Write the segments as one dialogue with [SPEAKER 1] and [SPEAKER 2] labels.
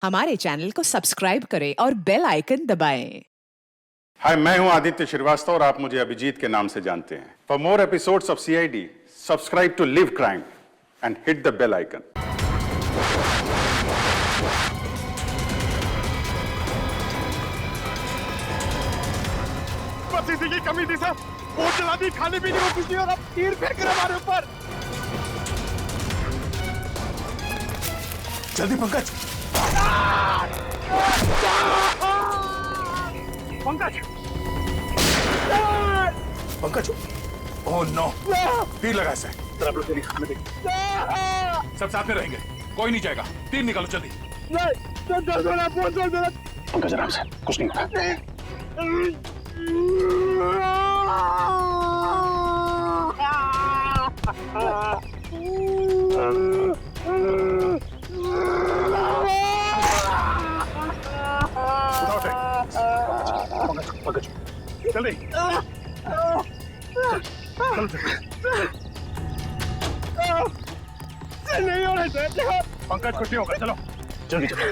[SPEAKER 1] हमारे चैनल को सब्सक्राइब करें और बेल आइकन दबाएं।
[SPEAKER 2] हाय, मैं हूं आदित्य श्रीवास्तव और आप मुझे अभिजीत के नाम से जानते हैं। For more episodes of CID, subscribe to LIV Crime and hit the bell icon.
[SPEAKER 3] बस इसी की कमी थी सर। वो चला दी, खाने पीने को कुछ नहीं और अब तीर फेंक रहे हमारे ऊपर।
[SPEAKER 4] जल्दी पंकज।
[SPEAKER 3] पंकज,
[SPEAKER 4] पंकज, ओह नो, तीर लगा इसे।
[SPEAKER 3] आप लोग तेरी खाने देंगे।
[SPEAKER 4] सब साथ में रहेंगे, कोई नहीं जाएगा। तीर निकालो जल्दी।
[SPEAKER 3] पंकज आराम से, कुछ नहीं होता। पंकज, जल्दी। नहीं हो रहा सर। पंकज कुछ नहीं होगा, चलो जल्दी चलो।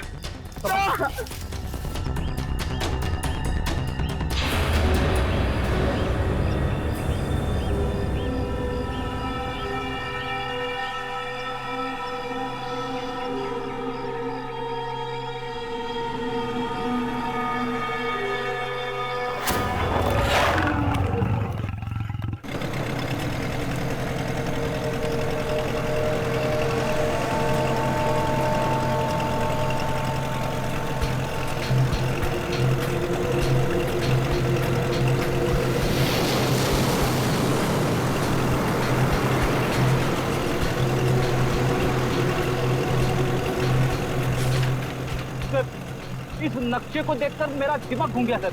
[SPEAKER 5] इस नक्शे को देखकर मेरा दिमाग घूम गया सर।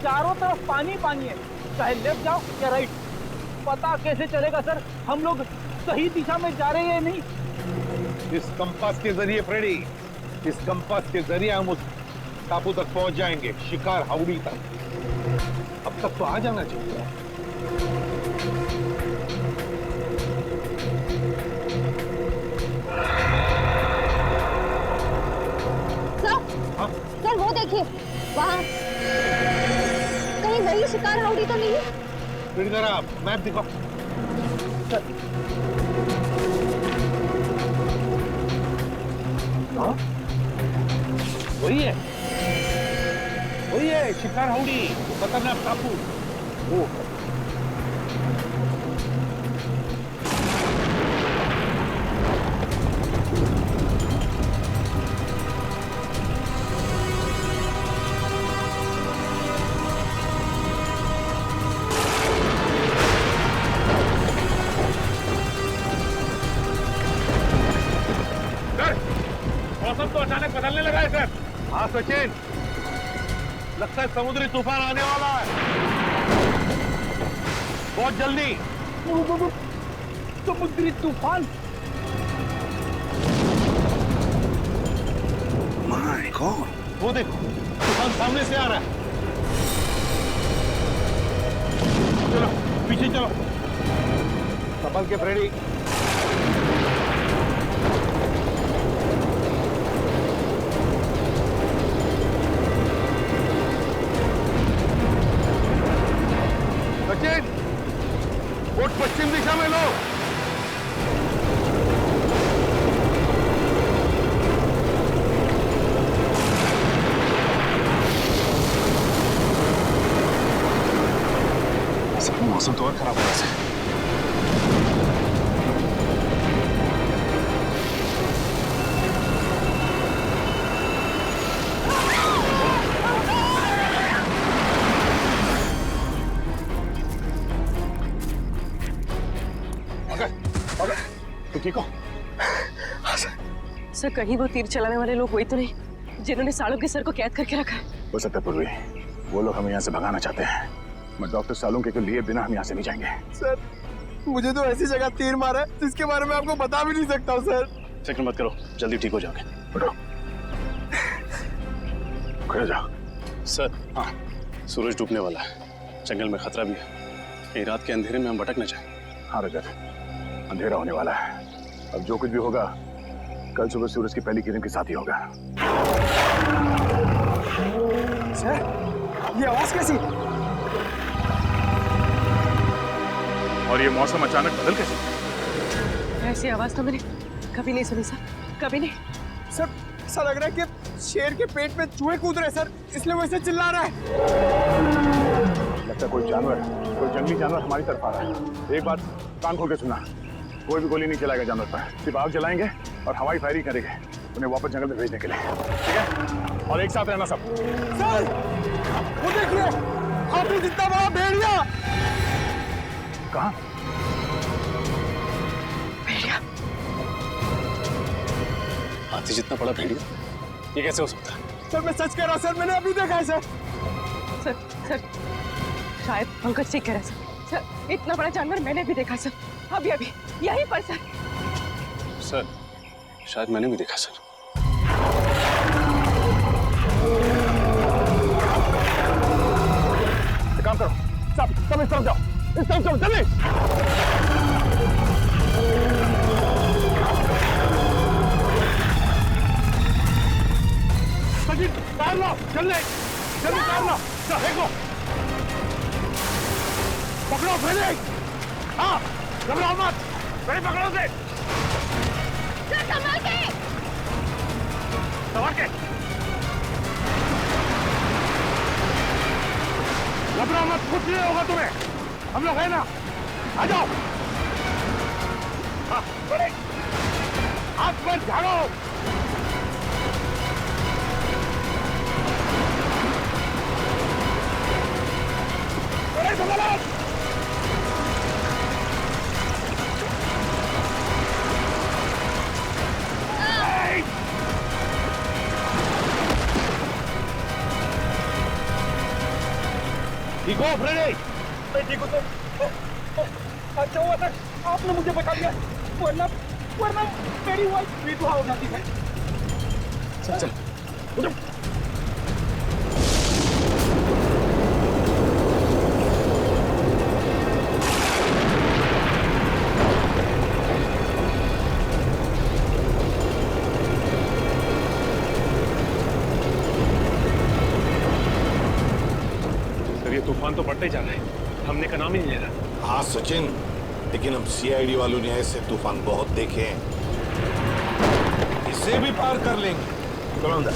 [SPEAKER 5] चारों तरफ पानी पानी है, चाहे लेफ्ट जाओ या राइट, पता कैसे चलेगा सर हम लोग सही दिशा में जा रहे हैं या नहीं।
[SPEAKER 3] इस कंपास के जरिए फ्रेडी, इस कंपास के जरिए हम उस टापू तक पहुंच जाएंगे, शिकार हाउड़ी तक। अब तक तो आ जाना चाहिए।
[SPEAKER 6] सर वो देखिए वहाँ, कहीं वही शिकार हाउड़ी तो नहीं है?
[SPEAKER 3] फिर जरा मैप दिखाओ। हाँ? वही है शिकार हाउड़ी, वो खतरनाक टापू। वो मौसम तो अचानक बदलने लगा है सर। हाँ सचिन, लगता है समुद्री तूफान आने वाला है बहुत जल्दी।
[SPEAKER 5] समुद्री तूफान?
[SPEAKER 4] माय गॉड,
[SPEAKER 3] वो देखो, तूफान सामने से आ रहा है। चलो पीछे चलो, संभल के फ्रेडी। सचिन, बोट पश्चिम दिशा में लो।
[SPEAKER 4] मौसम तो और खराब हो रहा है।
[SPEAKER 3] तो ठीक हो?
[SPEAKER 7] सर कहीं वो तीर चलाने वाले लोग वही तो नहीं जिन्होंने सालों के सर को कैद करके रखा है?
[SPEAKER 4] हो सकता है पूर्वी, वो लोग हमें यहाँ से भगाना चाहते हैं। मैं डॉक्टर सालुंके के लिए बिना हम यहाँ से नहीं जाएंगे।
[SPEAKER 8] सर मुझे तो ऐसी जगह तीर मारा है जिसके बारे में आपको बता भी नहीं सकता हूँ सर।
[SPEAKER 4] फिक्र मत करो, जल्दी ठीक हो जाओगे। उठो, खड़े जाओ।
[SPEAKER 9] सर, हाँ, सूरज डूबने वाला है, जंगल में खतरा भी है। कहीं रात के अंधेरे में हम भटक न जाएं।
[SPEAKER 4] हाँ रजत, अंधेरा होने वाला है। अब जो कुछ भी होगा कल सुबह सूरज की पहली किरण के साथ ही होगा।
[SPEAKER 8] सर, ये आवाज कैसी?
[SPEAKER 2] और ये मौसम अचानक बदल कैसे?
[SPEAKER 7] ऐसी आवाज तो मैंने कभी नहीं सुनी सर, कभी नहीं।
[SPEAKER 8] सर, ऐसा लग रहा है कि शेर के पेट में चूहे कूद रहे हैं सर, इसलिए वो ऐसे चिल्ला रहा है।
[SPEAKER 4] लगता है कोई जानवर, कोई जंगली जानवर हमारी तरफ आ रहा है। एक बात कान खोल के सुनना, कोई भी गोली नहीं चलाएगा जानवर पर, सिर्फ आग जलाएंगे और हवाई फायरिंग करेंगे उन्हें वापस जंगल में भेजने के लिए, ठीक है? और एक साथ रहना सब।
[SPEAKER 8] सर, वो देखिए, हाथी जितना बड़ा भेड़िया।
[SPEAKER 4] कहाँ?
[SPEAKER 7] भेड़िया?
[SPEAKER 9] हाथी जितना बड़ा भेड़िया? ये कैसे हो सकता है?
[SPEAKER 8] सर, मैं सच कह रहा हूँ सर, मैंने अभी देखा है सर।
[SPEAKER 7] सर सर शायद पंकज ठीक कह रहा है सर। सर इतना बड़ा जानवर मैंने भी देखा सर, अभी अभी यहीं पर सर।
[SPEAKER 9] सर शायद मैंने भी देखा सर।
[SPEAKER 4] एक काम करो, सब इस तरफ जाओ, इस तरफ जाओ, जल्दी।
[SPEAKER 3] सचिन, कार लो, जल्दी जल्दी कार लो, देखो पकड़ो फ्रेडी। हाँ, घबराओ मत, फ्रेडी पकड़ो से।
[SPEAKER 6] संभाल के।
[SPEAKER 3] संभाल के। घबराओ मत, कुछ नहीं होगा तुम्हें, हम लोग हैं ना, आ जाओ। हाँ, फ्रेडी, हाथ मत झाड़ो। फ्रेडी संभालो। ठीक हो फ्रेडी? मैं ठीक हूँ तो अच्छा हुआ सर, आपने मुझे बचा दिया, वरना वरना मेरी वाइफ विधवा हो जाती है।
[SPEAKER 9] चल चल
[SPEAKER 3] उधर।
[SPEAKER 9] तूफान तो बढ़ते ही जा रहा है, हमने का नाम ही नहीं ले रहा।
[SPEAKER 10] हाँ सचिन, लेकिन हम सीआईडी वालों ने ऐसे तूफान बहुत देखे हैं, इसे भी पार कर लेंगे। चलो अंदर।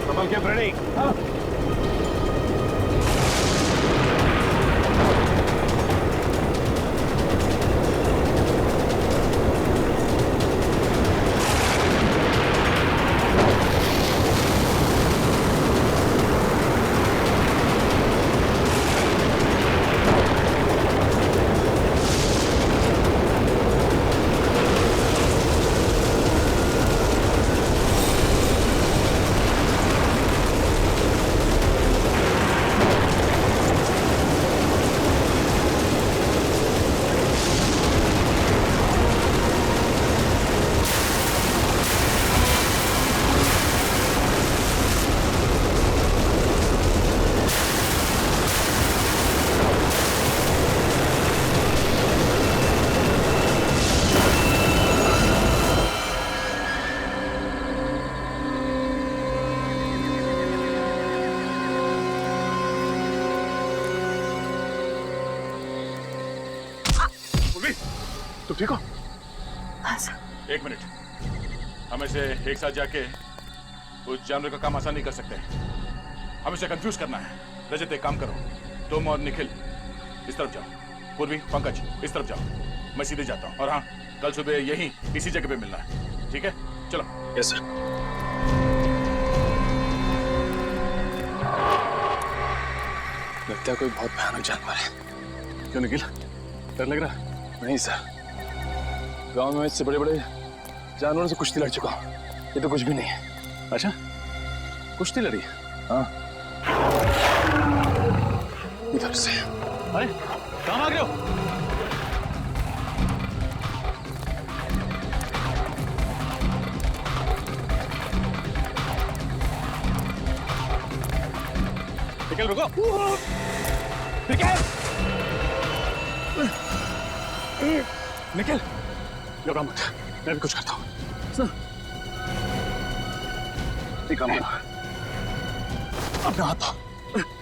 [SPEAKER 3] संभल के फ्रेडी। हाँ।
[SPEAKER 4] तुम ठीक हो?
[SPEAKER 7] हाँ सर।
[SPEAKER 2] एक मिनट, हम ऐसे एक साथ जाके उस जानवर का काम आसान नहीं कर सकते, हम इसे कंफ्यूज करना है। रजत एक काम करो, तुम और निखिल इस तरफ जाओ, पूर्वी पंकज इस तरफ जाओ, मैं सीधे जाता हूँ। और हाँ, कल सुबह यहीं इसी जगह पे मिलना है, ठीक है? चलो।
[SPEAKER 9] Yes sir. लगता है कोई बहुत भयानक जानवर है।
[SPEAKER 4] क्यों निखिल, डर लग रहा है?
[SPEAKER 9] नहीं सर, गांव में इससे बड़े बड़े जानवरों से कुश्ती लड़ चुका हूं, ये तो कुछ भी नहीं है।
[SPEAKER 4] अच्छा,
[SPEAKER 9] कुश्ती लड़ी?
[SPEAKER 4] हाँ।
[SPEAKER 9] इधर से।
[SPEAKER 3] अरे कहाँ भाग रहे हो?
[SPEAKER 9] निकल, रुको। निखिल घबरा मत, मैं भी कुछ करता हूँ। सर एक काम करो, अपना हाथ दो।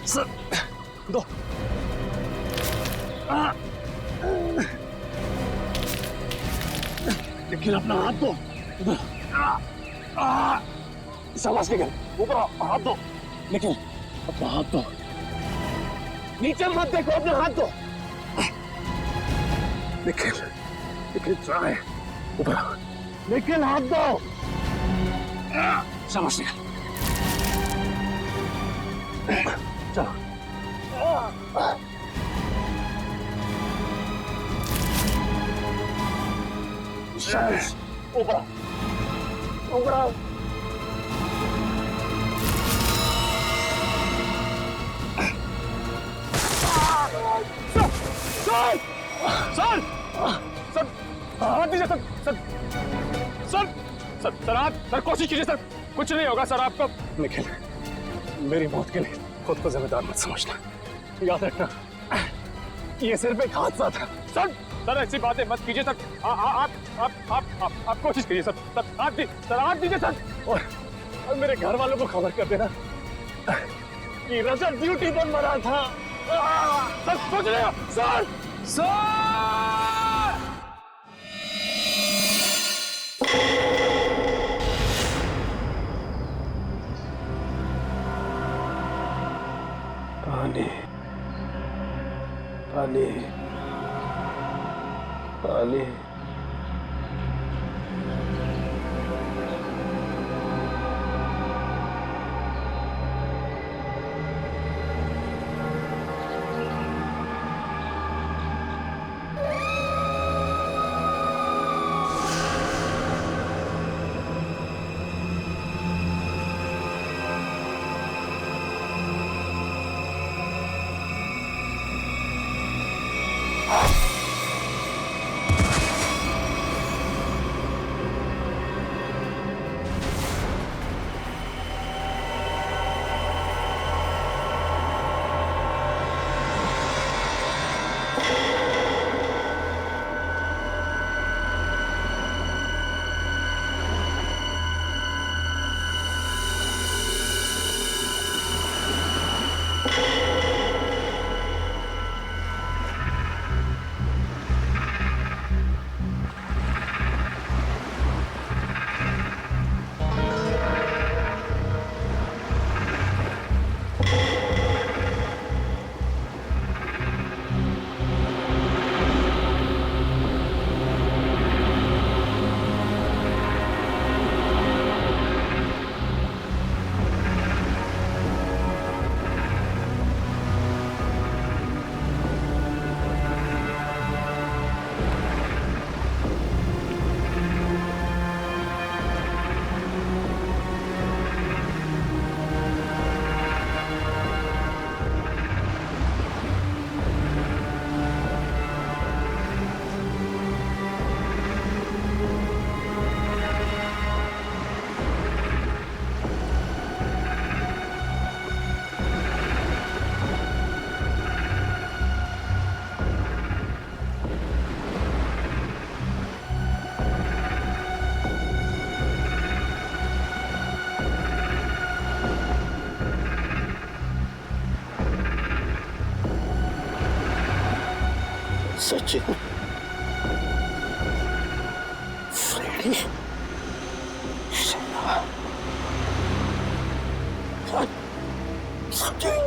[SPEAKER 9] सर दो। निखिल अपना हाथ दो। शाबाश निखिल, ऊपर हाथ दो। निखिल अपना हाथ दो, नीचे मत देखो, अपना हाथ दो। निखिल निखिल ट्राई, ऊपर निखिल हाथ दो। शाबाश निखिल, चलो। ऊपर ऊपर सर सर सर हाथ दीजिए sir sir sir sir sir आप सर कोशिश कीजिए सर, कुछ नहीं होगा सर आपको। निखिल मेरी मौत के लिए खुद को जिम्मेदार मत समझना, याद रखना ये सिर्फ एक हादसा था। सर सर ऐसी बातें मत कीजिए सर, आप कोशिश कीजिए सर। सर आप दीजिए सर, और मेरे घर वालों को खबर कर देना कि रजत ड्यूटी पर मरा था। सर सोच रहे हो सर सर। पानी पानी पानी।
[SPEAKER 10] Sachin, Freddie, Sachin.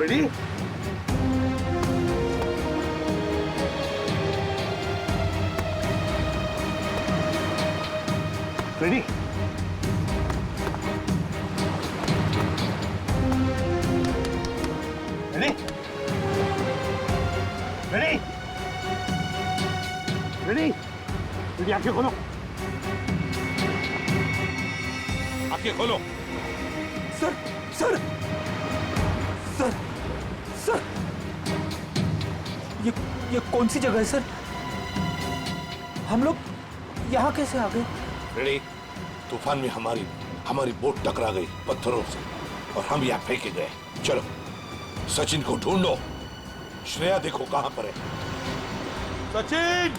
[SPEAKER 9] Ready? Ready?
[SPEAKER 3] Ready ready ready, आंखें खोलो।
[SPEAKER 10] आंखें खोलो।
[SPEAKER 8] सर सर सर सर, ये कौन सी जगह है सर? हम लोग यहाँ कैसे आ गए?
[SPEAKER 10] रेडी, तूफान में हमारी बोट टकरा गई पत्थरों से और हम यहाँ फेंके गए। चलो सचिन को ढूंढो। श्रेया देखो कहां पर है। सचिन!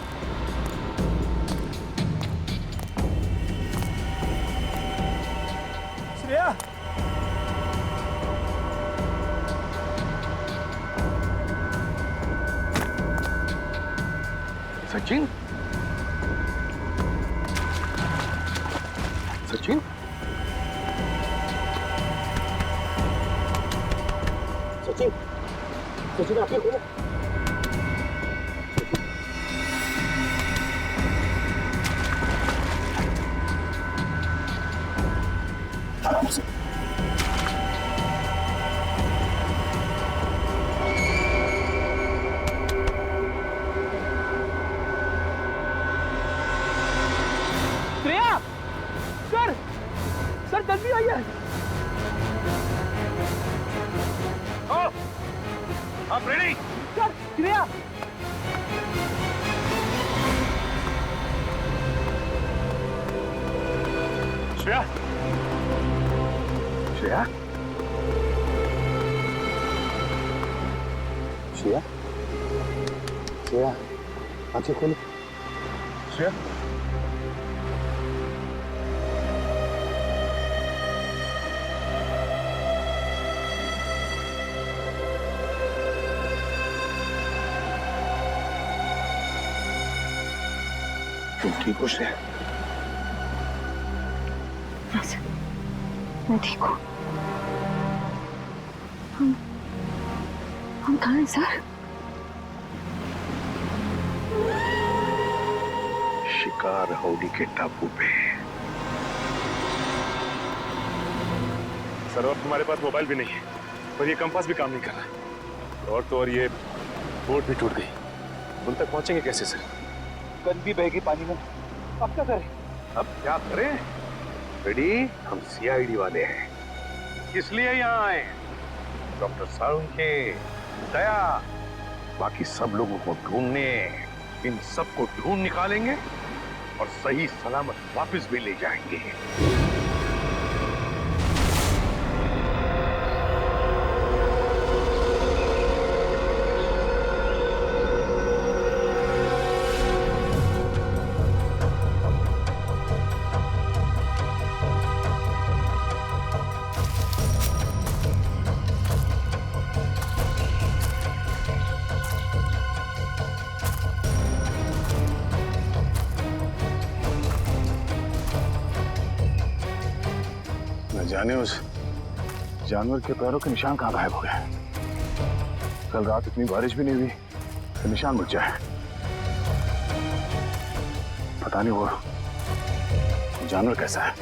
[SPEAKER 8] श्रेया!
[SPEAKER 3] सचिन सचिन सचिन सचिन, आंखें खोलो।
[SPEAKER 5] श्रेया! सर जल्दी आइए।
[SPEAKER 3] आप रेडी?
[SPEAKER 5] सर श्रेया!
[SPEAKER 3] श्रेया श्रेया श्रेया श्रेया, आंखें खोलो। श्रेया तुम ठीक हो श्रेया?
[SPEAKER 6] मैं ठीक हूँ। हम कहाँ हैं सर?
[SPEAKER 3] शिकार हाउडी के टापू पे।
[SPEAKER 4] सर अब हमारे पास मोबाइल भी नहीं है और ये कंपास भी काम नहीं कर रहा, और तो और ये बोट भी टूट गई। उन तक पहुंचेंगे कैसे सर?
[SPEAKER 5] गन भी बह गई पानी में, अब क्या करें?
[SPEAKER 3] अब क्या करें? रेडी, हम सीआईडी वाले हैं, इसलिए यहाँ आए। डॉक्टर साळुंखे, दया, बाकी सब लोगों को ढूंढने, इन सबको ढूंढ निकालेंगे और सही सलामत वापस भी ले जाएंगे।
[SPEAKER 4] न जाने उस जानवर के पैरों के निशान कहाँ गायब हो गए। कल रात इतनी बारिश भी नहीं हुई तो निशान मुझ जाए। पता नहीं वो जानवर कैसा है।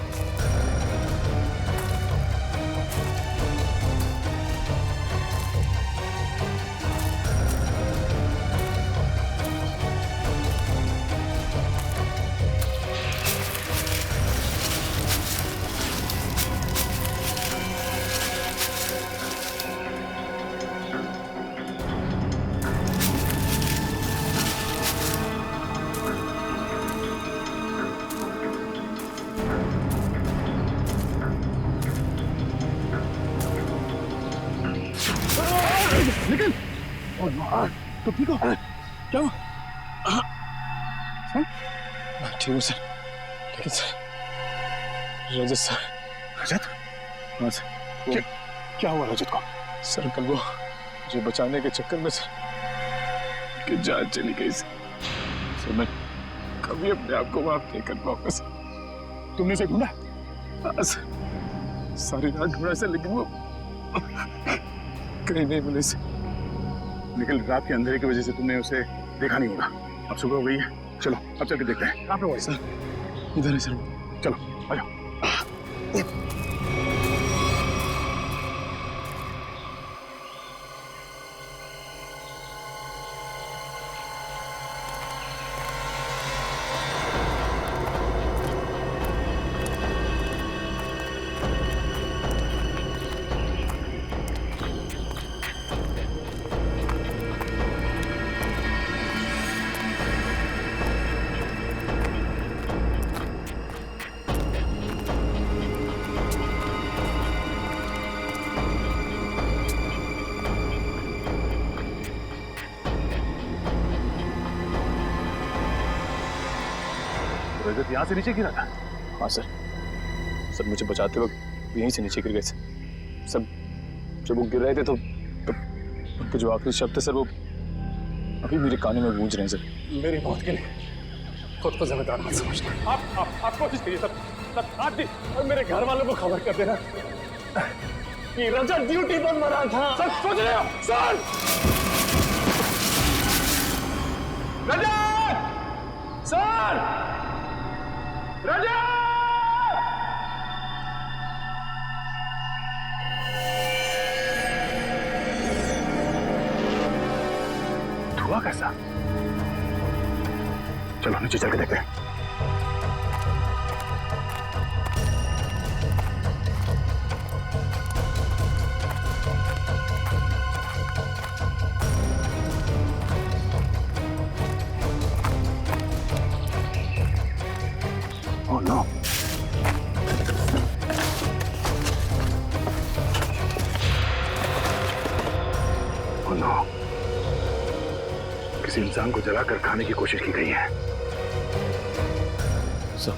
[SPEAKER 3] निकल। तो ठीक हो? क्या हुआ?
[SPEAKER 9] ठीक हूँ सर, लेकिन सर रजत सर।
[SPEAKER 4] रजत? हाँ सर। क्या हुआ रजत को?
[SPEAKER 9] सर कल वो मुझे बचाने के चक्कर में सर कि जान चली गई सर। मैं कभी अपने आप को माफ नहीं कर पाऊंगा सर।
[SPEAKER 4] तुमने उसे ढूंढा?
[SPEAKER 9] हाँ सर, सारी रात ढूंढा सर, लेकिन वो कहीं नहीं मिले सर।
[SPEAKER 4] निकल, रात के अंधेरे की वजह से तुमने उसे देखा नहीं होगा। अब सुबह हो गई है, चलो अब चल के देखते हैं कहाँ पे हुआ
[SPEAKER 9] सर। इधर है सर।
[SPEAKER 4] चलो आ जाओ। रजत यहाँ से नीचे गिरा था?
[SPEAKER 9] हाँ सर, सर मुझे बचाते वक्त यहीं से नीचे गिर गए सर। सर जब वो गिर रहे थे तो उनके जो आखिरी शब्द थे सर वो अभी मेरे कानों में गूंज रहे हैं सर। मेरी मौत के लिए खुद को जिम्मेदार मत समझना। आप कोशिश करिए सर, सर आप भी और मेरे घर वालों को खबर कर देना कि रजत ड्यूटी पर मरा था। सर सोच रहे हो सर? रजत! सर! रजत!
[SPEAKER 4] धुआं कैसा? चलो नीचे चल के देखते हैं। Oh no! Oh no! किसी इंसान को जलाकर खाने की कोशिश की गई है।
[SPEAKER 9] सर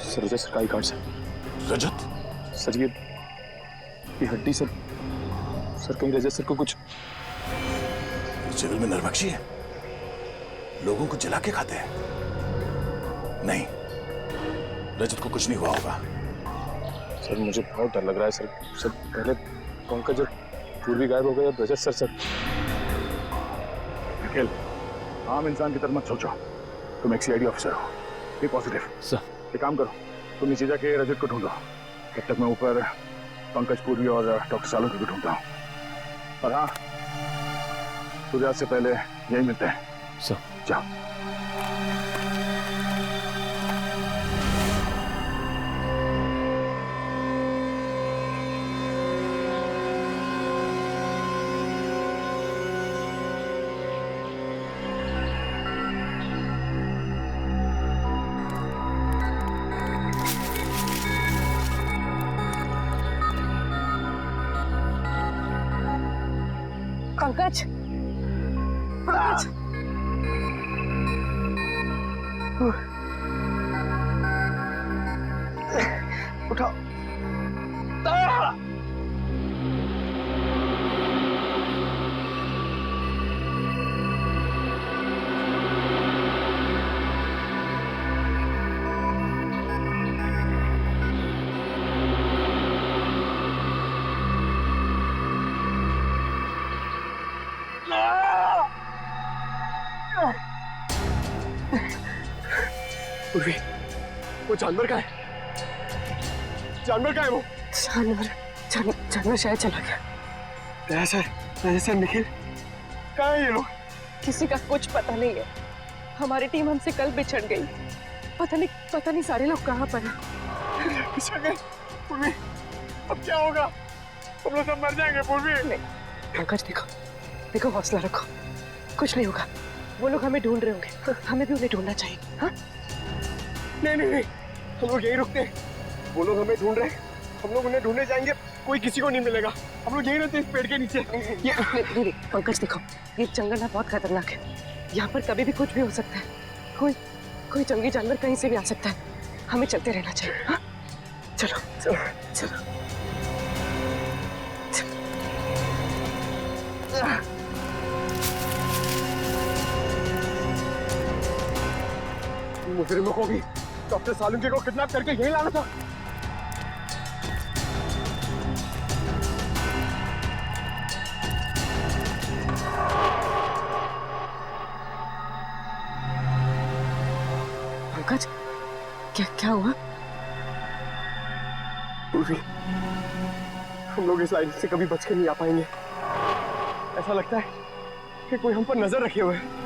[SPEAKER 9] सर रजत सरकारी कार्ड से।
[SPEAKER 10] रजत?
[SPEAKER 9] सर ये हड्डी सर कहीं रजत सर को कुछ
[SPEAKER 2] जंगल में नरभक्षी है, लोगों को जला के खाते हैं। नहीं, रजत को कुछ नहीं हुआ होगा।
[SPEAKER 9] सर मुझे बहुत डर लग रहा है सर। सर पहले पंकज और पूर्वी गायब हो गए, अब रजत सर।
[SPEAKER 4] निखिल, आम इंसान की तरह मत सोचो। तुम एक सीआईडी ऑफिसर हो, बी पॉजिटिव।
[SPEAKER 9] सर
[SPEAKER 4] एक काम करो, तुम नीचे जाके रजत को ढूंढो, तब तक मैं ऊपर पंकज, पूर्वी और डॉक्टर सालों को भी ढूंढता हूँ। और हाँ, सूर्यास्त से पहले यही मिलते हैं।
[SPEAKER 9] सर
[SPEAKER 4] जाओ।
[SPEAKER 7] पंकज, पंकज,
[SPEAKER 4] उठाओ।
[SPEAKER 9] पूर्वी, वो जानवर का है? जानवर का है वो?
[SPEAKER 7] जानवर शायद चला गया।
[SPEAKER 9] राजा सर, निखिल, कहाँ है ये लोग?
[SPEAKER 7] किसी का कुछ पता नहीं है। हमारी टीम हमसे कल बिछड़ गई। पता नहीं सारे लोग कहाँ पर हैं।
[SPEAKER 9] बिछड़ गए? पूर्वी, अब क्या होगा? हम लोग सब मर जाएंगे पूर्वी।
[SPEAKER 7] नहीं, पंकज देखो हौसला रखो, कुछ नहीं होगा। वो लोग हमें ढूंढ रहे होंगे, हमें भी उन्हें ढूंढना चाहिए। हाँ?
[SPEAKER 9] नहीं, हम लोग यहीं रुकते हैं। वो लोग हमें ढूंढ रहे हैं, हम लोग उन्हें ढूंढने जाएंगे, कोई किसी को नहीं मिलेगा। हम लोग यहीं रहते हैं इस पेड़ के नीचे।
[SPEAKER 7] नहीं, पंकज देखो, ये जंगल ना बहुत खतरनाक है। यहाँ पर कभी भी कुछ भी हो सकता है। कोई जंगली जानवर कहीं से भी आ सकता है। हमें चलते रहना चाहिए। हाँ? चलो।
[SPEAKER 9] मुजरिमों को भी डॉक्टर सालुंके को किडनैप करके यहीं लाना था।
[SPEAKER 7] पंकज, क्या हुआ?
[SPEAKER 9] पूर्वी, हम लोग इस लाइन से कभी बच के नहीं आ पाएंगे। ऐसा लगता है कि कोई हम पर नजर रखे हुए है।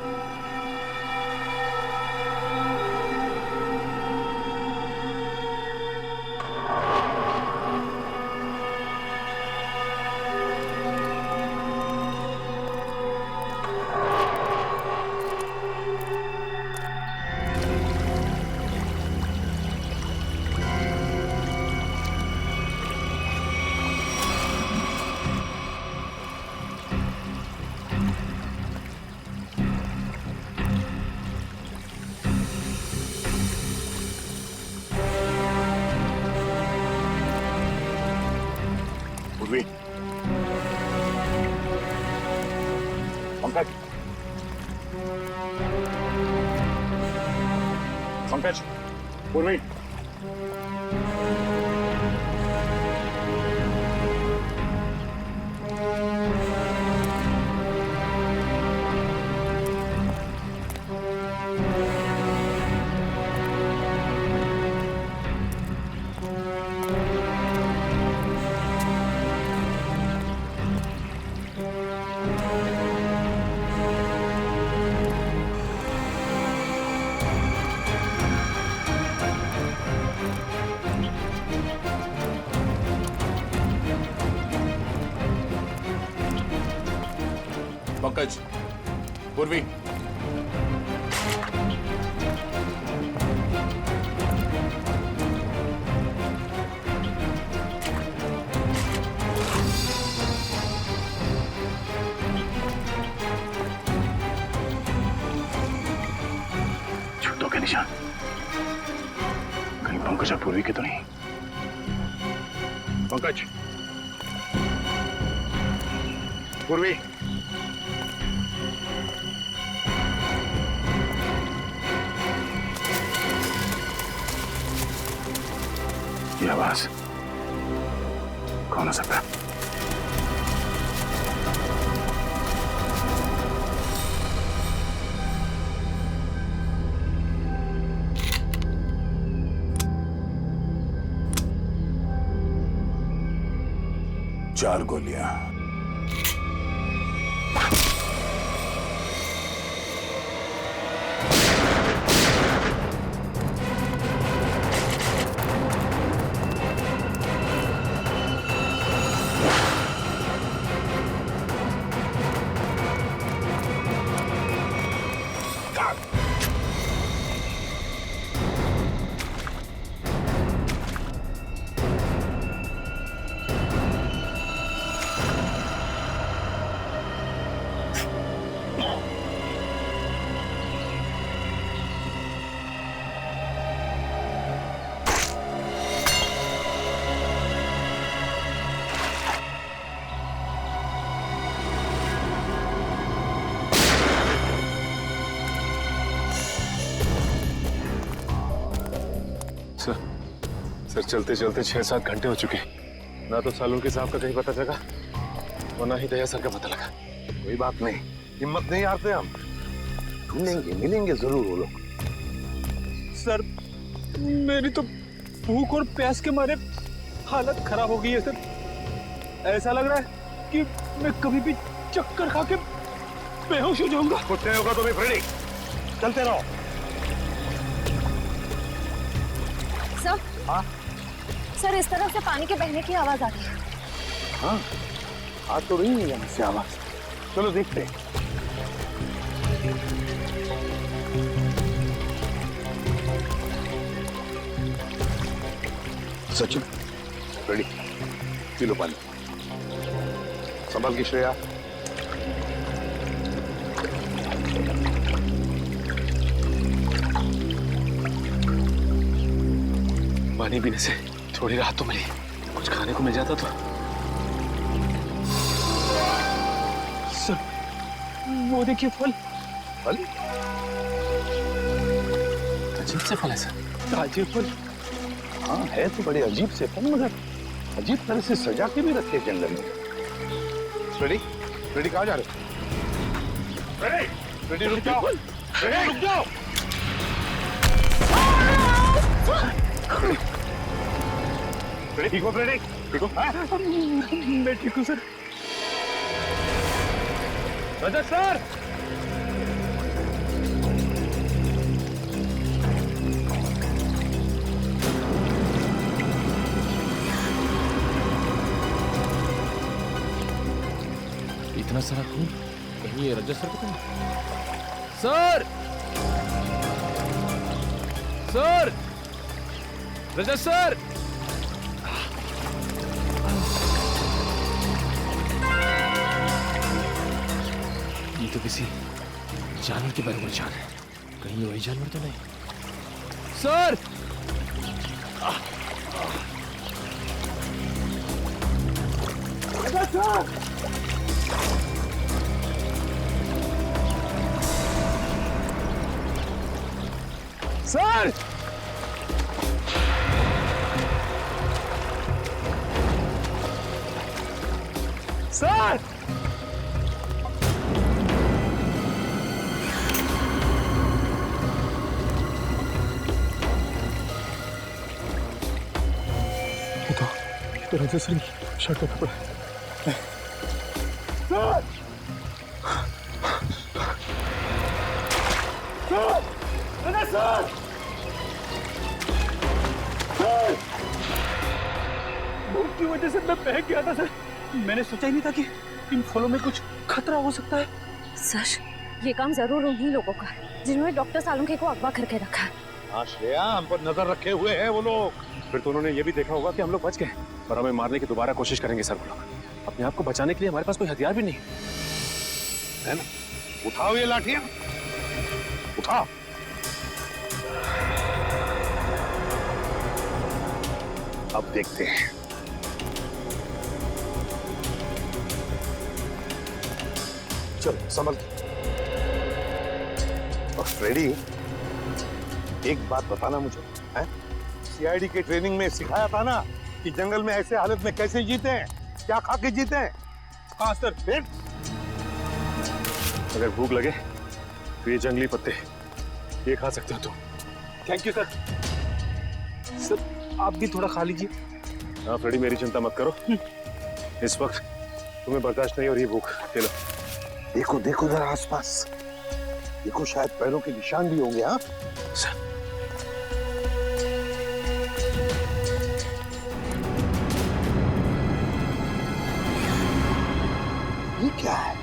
[SPEAKER 4] पंकज, पूर्वी,
[SPEAKER 2] पंकज, पूर्वी,
[SPEAKER 4] जूतों के निशान कहीं पंकज और पूर्वी के तो नहीं। पंकज, पूर्वी, ये आवाज कौन हो सकता है?
[SPEAKER 2] चार गोलियां।
[SPEAKER 4] सर चलते चलते 6-7 घंटे हो चुके, ना तो सालून के साहब का कहीं पता लगा और ना ही दया सर का पता लगा।
[SPEAKER 3] कोई बात नहीं, हिम्मत नहीं हारते हम, ढूंढेंगे, मिलेंगे जरूर वो लोग।
[SPEAKER 5] सर मेरी तो भूख और प्यास के मारे हालत खराब हो गई है सर। ऐसा लग रहा है कि मैं कभी भी चक्कर खा के बेहोश हो जाऊंगा।
[SPEAKER 3] कुछ नहीं होगा तुम्हें फ्रेडी, चलते रहो।
[SPEAKER 6] सर, हाँ? सर इस तरफ से पानी के बहने की आवाज आ रही है।
[SPEAKER 3] हाँ, आ तो रही है यहाँ से आवाज। चलो देखते हैं। सचिन, रेडी, पी लो पानी। संभल की श्रेया।
[SPEAKER 5] पानी पीने से थोड़ी राहत तो मिली, कुछ खाने को मिल जाता तो। सर वो देखिए फल।
[SPEAKER 3] फल?
[SPEAKER 5] अजीब से फल है सर। ताजे फल।
[SPEAKER 3] हाँ है तो बड़े अजीब से फल, मगर अजीब तरह से सजा के भी रखे जंगल में। रेडी, रेडी कहाँ जा रहे हो? रेडी, रेडी रुक जाओ, रेडी रुक जाओ। ठीक हो फ्रेडी? ठीक हो?
[SPEAKER 5] मैं ठीक हूँ सर। रजत सर,
[SPEAKER 9] इतना सारा खून, कहीं ये रजत सर को? सर, सर, रजत सर, ये तो किसी जानवर के बराबर जान है, कहीं ये वही जानवर तो नहीं? सर,
[SPEAKER 5] सर,
[SPEAKER 9] सर ये तो रंजित सिंह शर्ट का कपड़ा है। सर सर भूख की वजह से मैं बह गया था सर। मैंने सोचा ही नहीं था कि इन फलों में कुछ खतरा हो सकता है।
[SPEAKER 6] सर ये काम जरूर उन्हीं लोगों का है जिन्होंने डॉक्टर सालुंखे को अगवा करके रखा है।
[SPEAKER 3] हाँ श्रेया, हम पर नजर रखे हुए हैं वो लोग।
[SPEAKER 9] फिर तो उन्होंने ये भी देखा होगा कि हम लोग बच गए और हमें मारने की दोबारा कोशिश करेंगे सर। वो लोग अपने आप को बचाने के लिए हमारे पास कोई हथियार भी नहीं
[SPEAKER 3] है ना? उठाओ ये लाठियां, उठाओ। अब देखते हैं। चलो संभल के। और फ्रेडी, एक बात बताना मुझे, हैं? सीआईडी के ट्रेनिंग में सिखाया था ना कि जंगल में ऐसे हालत में कैसे जीते हैं, क्या खा के जीते हैं?
[SPEAKER 9] हाँ सर।
[SPEAKER 3] फिर
[SPEAKER 9] अगर भूख लगे तो ये जंगली पत्ते ये खा सकते हो तुम। Thank you sir. सर आप भी थोड़ा खा लीजिए। हाँ फ्रेडी, मेरी चिंता मत करो, इस वक्त तुम्हें बर्दाश्त नहीं हो रही भूख। ले लो।
[SPEAKER 3] देखो देखो जरा आसपास, देखो शायद पैरों के निशान भी होंगे। हाँ ये क्या है?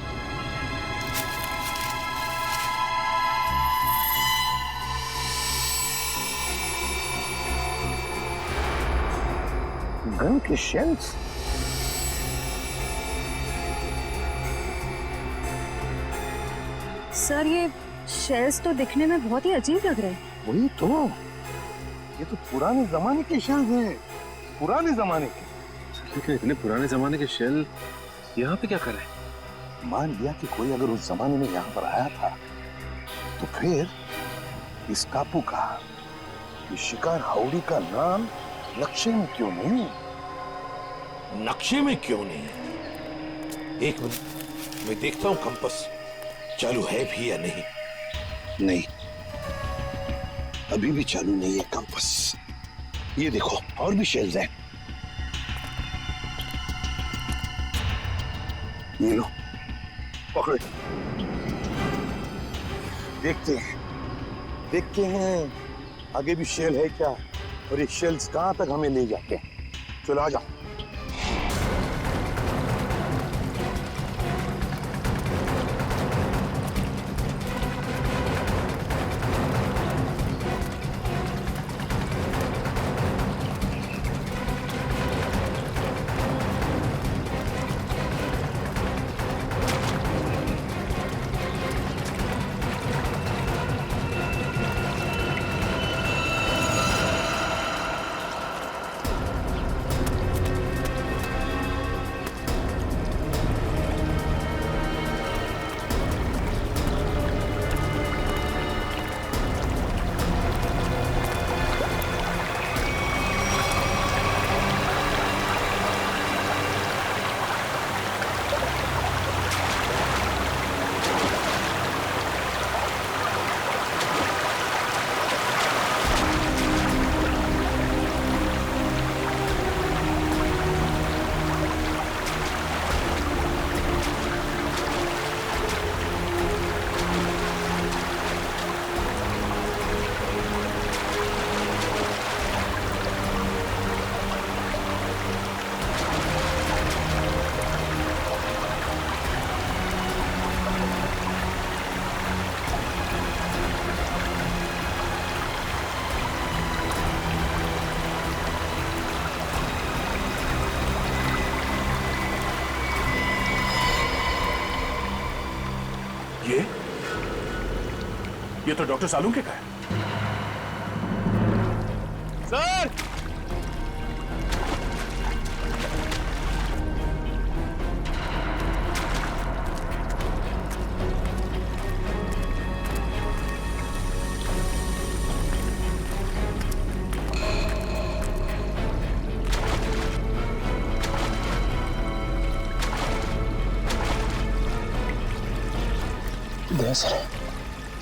[SPEAKER 3] गन के शेल्स?
[SPEAKER 6] सर ये शेल्स तो दिखने में बहुत ही अजीब लग रहे हैं।
[SPEAKER 3] वही तो, ये तो पुराने जमाने के शेल्स हैं, पुराने जमाने के।
[SPEAKER 9] लेकिन इतने पुराने जमाने के शेल यहाँ पे क्या कर रहे हैं?
[SPEAKER 3] मान लिया कि कोई अगर उस जमाने में यहाँ पर आया था तो फिर इस टापू का, इस शिकार हाउड़ी का नाम नक्शे में क्यों नहीं?
[SPEAKER 10] नक्शे में क्यों नहीं? एक मिनट, मैं देखता हूं कंपास चालू है भी या नहीं।
[SPEAKER 3] नहीं, अभी भी चालू नहीं है कंपास। ये देखो और भी शेल्स हैं। ये लो, पकड़ो। देखते हैं आगे भी शेल है क्या, और ये शेल्स कहां तक हमें ले जाते हैं। चलो आ जाओ।
[SPEAKER 2] ये तो डॉक्टर सालुंखे का है।
[SPEAKER 9] सर
[SPEAKER 5] है सर।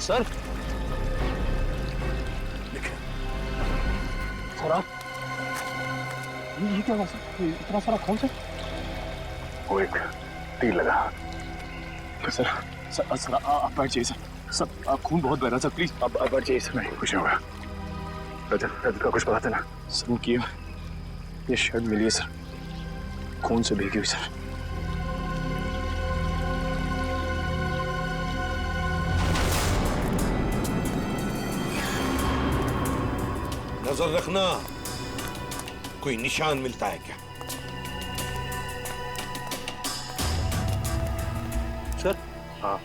[SPEAKER 5] सर सर आप ये क्या हुआ सर? इतना सारा खून सर?
[SPEAKER 4] वो एक तीर लगा। सर सर सर आप बैठ जाइए सर। सर आप खून बहुत बह रहा सर, प्लीज आप बैठ जाइए सर। नहीं कुछ नहीं होगा। रजत का कुछ पता था ना? सर की ये शर्ट मिली है सर, खून से भीगी हुई सर।
[SPEAKER 10] नजर रखना, कोई निशान मिलता है क्या?
[SPEAKER 5] सर हाँ,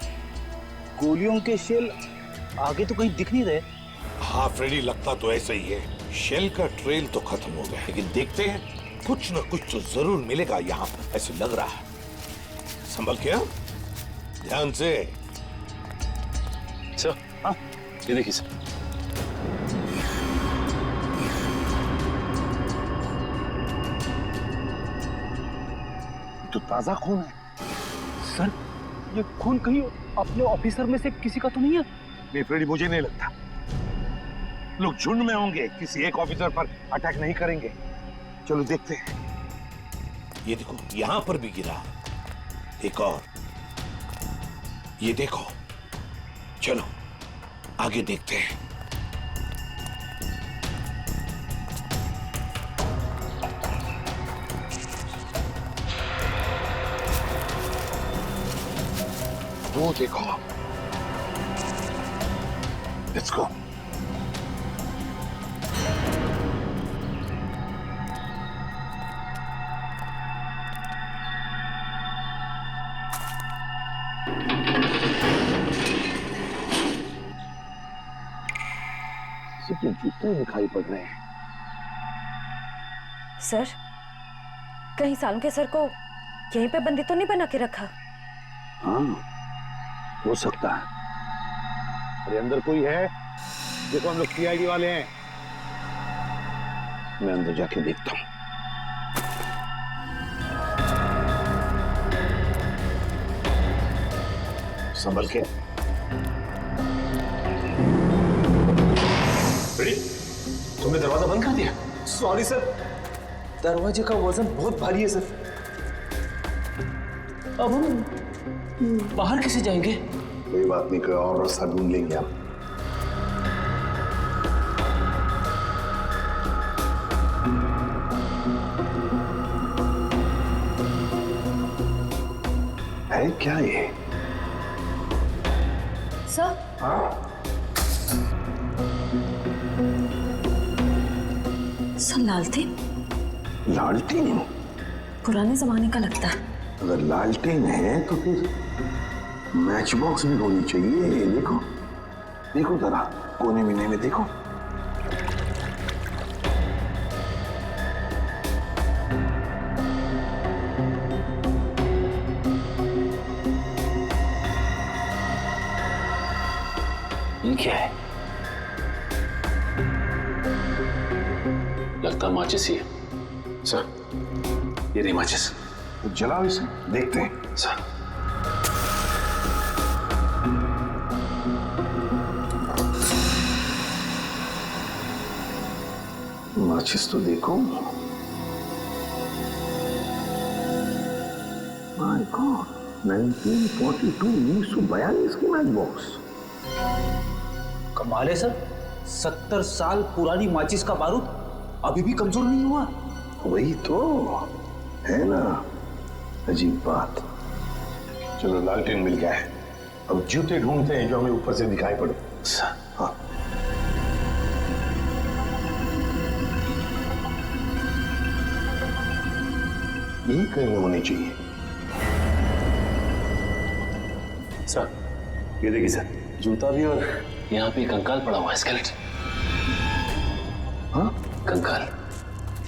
[SPEAKER 5] गोलियों के शेल आगे तो कहीं दिख नहीं रहे।
[SPEAKER 10] हाँ फ्रेडी, लगता तो ऐसा ही है। शेल का ट्रेल तो खत्म हो गया, लेकिन देखते हैं कुछ ना कुछ तो जरूर मिलेगा यहाँ, ऐसे लग रहा है। संभल के, ध्यान से।
[SPEAKER 4] सर हाँ, ये देखिए सर।
[SPEAKER 5] तो ताजा खून है सर। ये खून कहीं अपने ऑफिसर में से किसी का तो नहीं है?
[SPEAKER 3] नहीं फ्रेडी, मुझे नहीं लगता। लोग झुंड में होंगे, किसी एक ऑफिसर पर अटैक नहीं करेंगे। चलो देखते हैं।
[SPEAKER 10] ये देखो, यहां पर भी गिरा एक और। ये देखो, चलो आगे देखते हैं।
[SPEAKER 3] वो देखो, लेट्स गो। सबके जूते दिखाई पड़ रहे हैं।
[SPEAKER 6] सर, कहीं सालुंखे सर को यहीं पे बंदी तो नहीं बना के रखा?
[SPEAKER 3] हाँ, हो सकता है। अरे अंदर कोई है? देखो, हम लोग सीआईडी वाले हैं। मैं अंदर जाके देखता हूँ। संभल के।
[SPEAKER 9] तुमने दरवाजा बंद कर दिया?
[SPEAKER 8] सॉरी सर, दरवाजे का वजन बहुत भारी है सर। अब हम बाहर कैसे जाएंगे?
[SPEAKER 3] कोई बात नहीं, कोई और रास्ता ढूंढ लेंगे हम। है क्या ये?
[SPEAKER 6] सर,
[SPEAKER 3] हाँ?
[SPEAKER 6] सर लालटेन?
[SPEAKER 3] लालटेन?
[SPEAKER 6] पुराने जमाने का लगता है।
[SPEAKER 3] अगर लालटेन है तो फिर मैच बॉक्स भी होनी चाहिए। देखो देखो, जरा कोने मीने में देखो।
[SPEAKER 9] ये क्या है? लगता माचिस ही है।
[SPEAKER 3] सर, ये नहीं माचिस। तो जलाओ इसे, देखते हैं। सर, माचिस तो देखो। माय गॉड, 1942 की मैच बॉक्स।
[SPEAKER 5] कमाल है सर, 70 साल पुरानी माचिस का बारूद अभी भी कमजोर नहीं हुआ।
[SPEAKER 3] वही तो है ना, अजीब बात। चलो, लालटेन मिल गया है। अब जूते ढूंढते हैं जो हमें ऊपर से दिखाई पड़े। हाँ, यही कहीं होनी चाहिए।
[SPEAKER 9] सर, ये देखिए सर, जूता भी और यहाँ पे कंकाल पड़ा हुआ है, स्केलेटन।
[SPEAKER 3] हाँ,
[SPEAKER 9] कंकाल।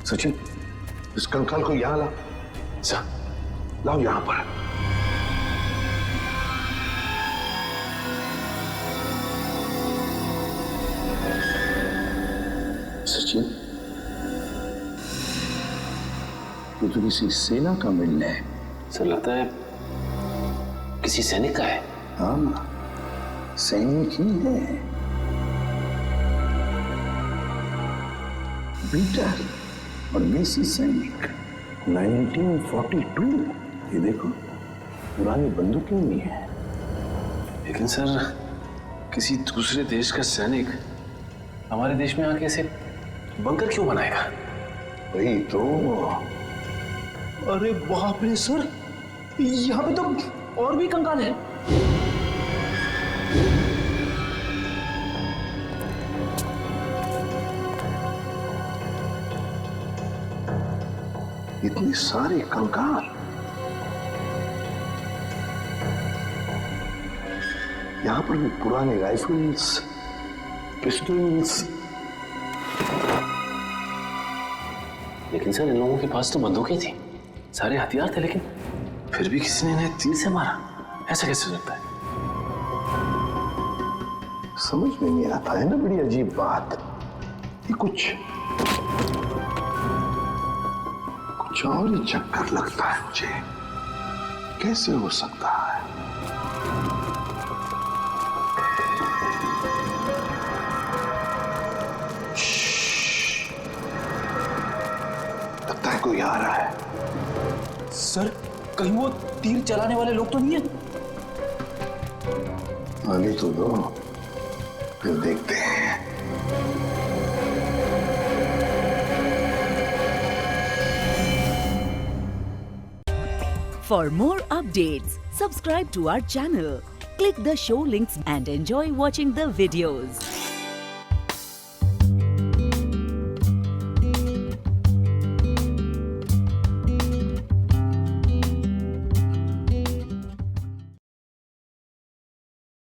[SPEAKER 3] सचिन, इस कंकाल को यहाँ ला।
[SPEAKER 9] सर,
[SPEAKER 3] लाओ यहाँ पर। सचिन, ये तो किसी सेना का मिलना है।
[SPEAKER 9] सर लगता है किसी सैनिक का है।
[SPEAKER 3] हाँ, सैनिक ही है। बीटर और देसी सैनिक 1942। ये देखो पुरानी बंदूकें भी हैं।
[SPEAKER 11] लेकिन सर किसी दूसरे देश का सैनिक हमारे देश में आके ऐसे बंकर क्यों बनाएगा?
[SPEAKER 3] वही तो।
[SPEAKER 8] अरे बाप रे सर, यहाँ पे तो और भी कंकाल है।
[SPEAKER 3] इतने सारे कंकाल। यहाँ पर भी पुराने राइफल्स, पिस्टल्स।
[SPEAKER 11] लेकिन सर इन लोगों के पास तो बंदूकें थी, सारे हथियार थे, लेकिन फिर भी किसी ने इन्हें तीर से मारा। ऐसा कैसे हो सकता है?
[SPEAKER 3] समझ में नहीं आता है ना, बड़ी अजीब बात। ये कुछ और ही चक्कर लगता है मुझे। कैसे हो सकता है? लगता है कोई आ रहा है।
[SPEAKER 8] सर कहीं वो तीर चलाने वाले लोग तो नहीं है?
[SPEAKER 3] आगे तो दो, फिर देखते हैं।
[SPEAKER 1] For more updates, subscribe to our channel, click the show links and enjoy watching the videos.